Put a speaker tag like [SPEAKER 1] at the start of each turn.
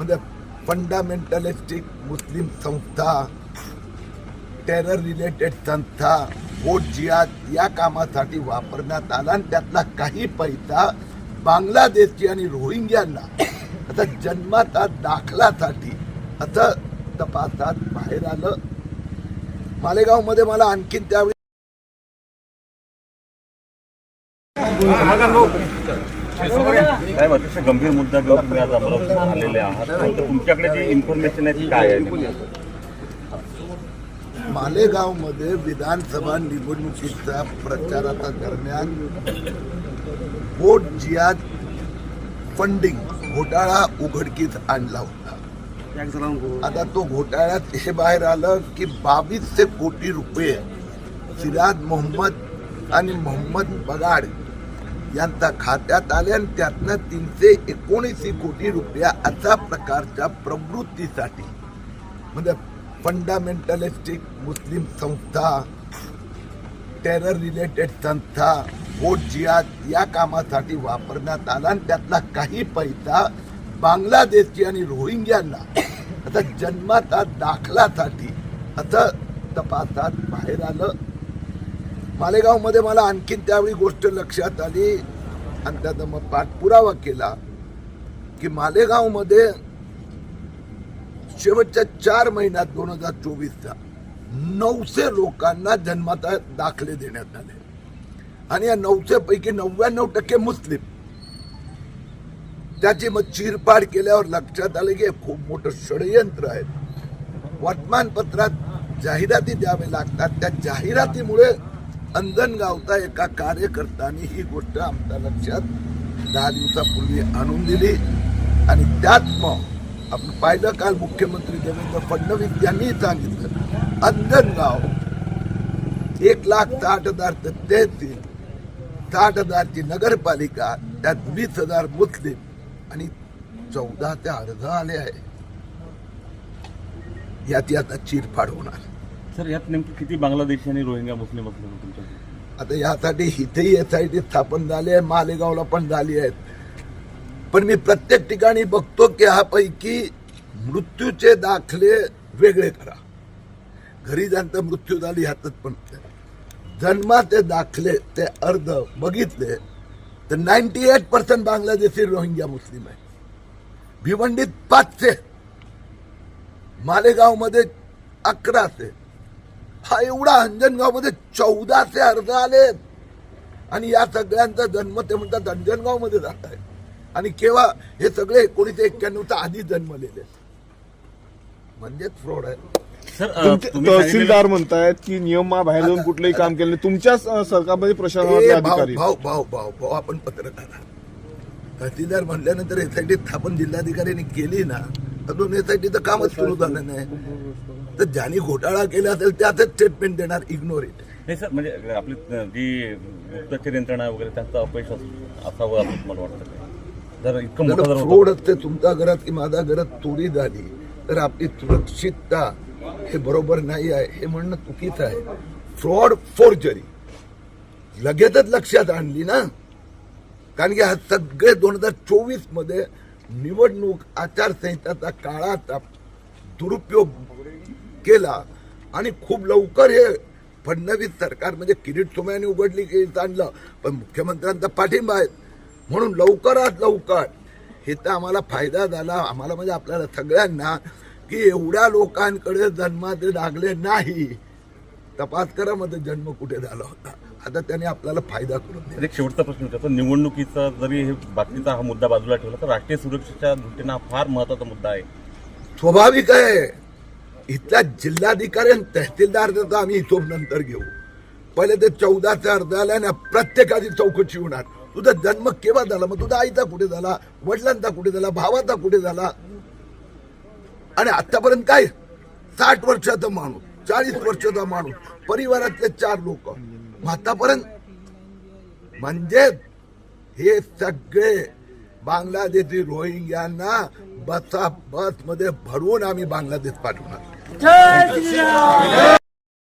[SPEAKER 1] म्हणजे फंडामेंटलिस्टिक मुस्लिम संस्था, terror related संस्था, वोट जिहाद या कामासाठी वापरण्यात आला आणि त्यातला काही पैसा बांगलादेशची आणि रोहिंग्यांना आता जन्माचा दाखलासाठी असं तपासात बाहेर आलं. मालेगावमध्ये मला आणखीन त्यावेळी
[SPEAKER 2] साहेब अतिशय गंभीर मुद्दा घेऊन तुम्ही आज अमरावतीत आलेले आहात, तर तुमच्याकडे जी इन्फॉर्मेशन आहे ती काय आहे?
[SPEAKER 1] मालेगावमध्ये विधानसभा निवडणुकीच्या प्रचाराच्या दरम्यान वोट जिहाद फंडिंग घोटाळा उघडकीस आणला होता. आता तो घोटाळ्यात हे बाहेर आलं की 2200 कोटी रुपये सिराज मोहम्मद आणि मोहम्मद बगाड यांच्या खात्यात आले आणि त्यातनं 319 कोटी रुपया अशा प्रकारच्या प्रवृत्तीसाठी म्हणजे फंडामेंटलिस्टिक मुस्लिम संस्था, टेरर रिलेटेड संस्था, वोट जिहाद या कामासाठी वापरण्यात आला आणि त्यातला काही पैसा बांगलादेशची आणि रोहिंग्यांना आता जन्माचा दाखलासाठी असं तपासात बाहेर आलं. मालेगावमध्ये मला आणखीन त्यावेळी गोष्ट लक्षात आली आणि त्याचा मग पाठपुरावा केला की मालेगावमध्ये शेवटच्या 4 महिन्यात 2024चा 900 लोकांना जन्माचा दाखले देण्यात आले आणि या 900 पैकी 99% मुस्लिम. त्याची मग चीरपाड केल्यावर लक्षात आले की खूप मोठं षडयंत्र आहे. वर्तमानपत्रात जाहिराती द्यावे लागतात, त्या जाहिरातीमुळे अंजनगावचा एका कार्यकर्त्याने ही गोष्ट आमच्या लक्षात 10 दिवसापूर्वी आणून दिली आणि त्यात मग आपण पाहिलं काल मुख्यमंत्री देवेंद्र फडणवीस यांनी सांगितलं अंजनगाव 1,60,000 तहसील, 60,000ची नगरपालिका, त्यात 20,000 मुस्लिम आणि 14 ते अर्ध आले आहे. यात आता चीरफाड होणार.
[SPEAKER 2] सर यात नेमकी किती बांगलादेशी आणि रोहिंग्या मुस्लिम असले तुमच्या?
[SPEAKER 1] आता यासाठी इथेही SIT स्थापन झाली आहे, मालेगावला पण झाली आहेत. पण मी प्रत्येक ठिकाणी बघतो की ह्यापैकी मृत्यूचे दाखले वेगळे करा. घरी ज्यांचा मृत्यू झाली ह्यातच पण जन्माचे दाखले ते अर्ध बघितले तर 98% बांगलादेशी रोहिंग्या मुस्लिम आहे. भिवंडीत 500, मालेगावमध्ये 1100, हा एवढा अंजनगावमध्ये 14 अर्ज आले आणि या सगळ्यांचा जन्म ते म्हणतात अंजनगावमध्ये जात आहे. आणि केव्हा हे सगळे 1991चा आधी जन्मलेले म्हणजे फ्रॉड आहे.
[SPEAKER 3] तहसीलदार म्हणतायत की नियमाबाहेर जाऊन कुठलंही काम केलं नाही. तुमच्या सरकारमध्ये प्रशासनातले अधिकारी
[SPEAKER 1] भाऊ आपण पत्रकार तहसीलदार म्हटल्यानंतर SIT स्थापन जिल्हाधिकाऱ्यांनी केली ना, अजून SITचं कामच सुरू झालं नाही. तर ज्यांनी घोटाळा केला असेल त्याच स्टेटमेंट देणार. Ignore it.
[SPEAKER 2] नाही सर, म्हणजे आपली जी गुप्तचर यंत्रणा वगैरे त्यांचं अपयश असावं असं मला वाटतं. जर इतकं मोठं
[SPEAKER 1] फ्रॉड असते तुमच्या घरात की माझ्या घरात चोरी झाली तर आपली सुरक्षितता हे बरोबर नाही आहे हे म्हणणं चुकीचं आहे. फ्रॉड, फोर्जरी लगेचच लक्षात आणली ना, कारण की हा सगळे 2024 मध्ये निवडणूक आचारसंहितेचा काळाचा दुरुपयोग केला आणि खूप लवकर हे फडणवीस सरकार म्हणजे किरीट सोमय्यांनी उघडली की आणलं, पण मुख्यमंत्र्यांचा पाठिंबा आहे म्हणून लवकरात लवकर हे तर आम्हाला फायदा झाला. आम्हाला म्हणजे आपल्याला सगळ्यांना की एवढ्या लोकांकडे जन्माचे दाखले नाही, तपास करा मध्ये जन्म कुठे झाला होता. आता त्याने आपल्याला फायदा करून दिला.
[SPEAKER 2] एक शेवटचा प्रश्न होता, निवडणुकीचा जरी हे बाकीचा हा मुद्दा बाजूला ठेवला तर राष्ट्रीय सुरक्षेच्या दृष्टीने हा फार महत्वाचा मुद्दा आहे.
[SPEAKER 1] स्वाभाविक आहे. इथल्या जिल्हाधिकारी आणि तहसीलदारचा आम्ही हिशोब नंतर घेऊ. पहिले ते 14 अर्ज आले आणि प्रत्येकाची चौकशी होणार. तुझा जन्म केव्हा झाला, मग तुझा आईचा कुठे झाला, वडिलांचा कुठे झाला, भावाचा कुठे झाला, आणि आतापर्यंत काय 60 वर्षाचा माणूस, 40 वर्षाचा माणूस, परिवारातले 4 लोक, आतापर्यंत म्हणजे हे सगळे बांगलादेशी रोहिंग्यांना बस मध्ये भरवून आम्ही बांगलादेश पाठवणार.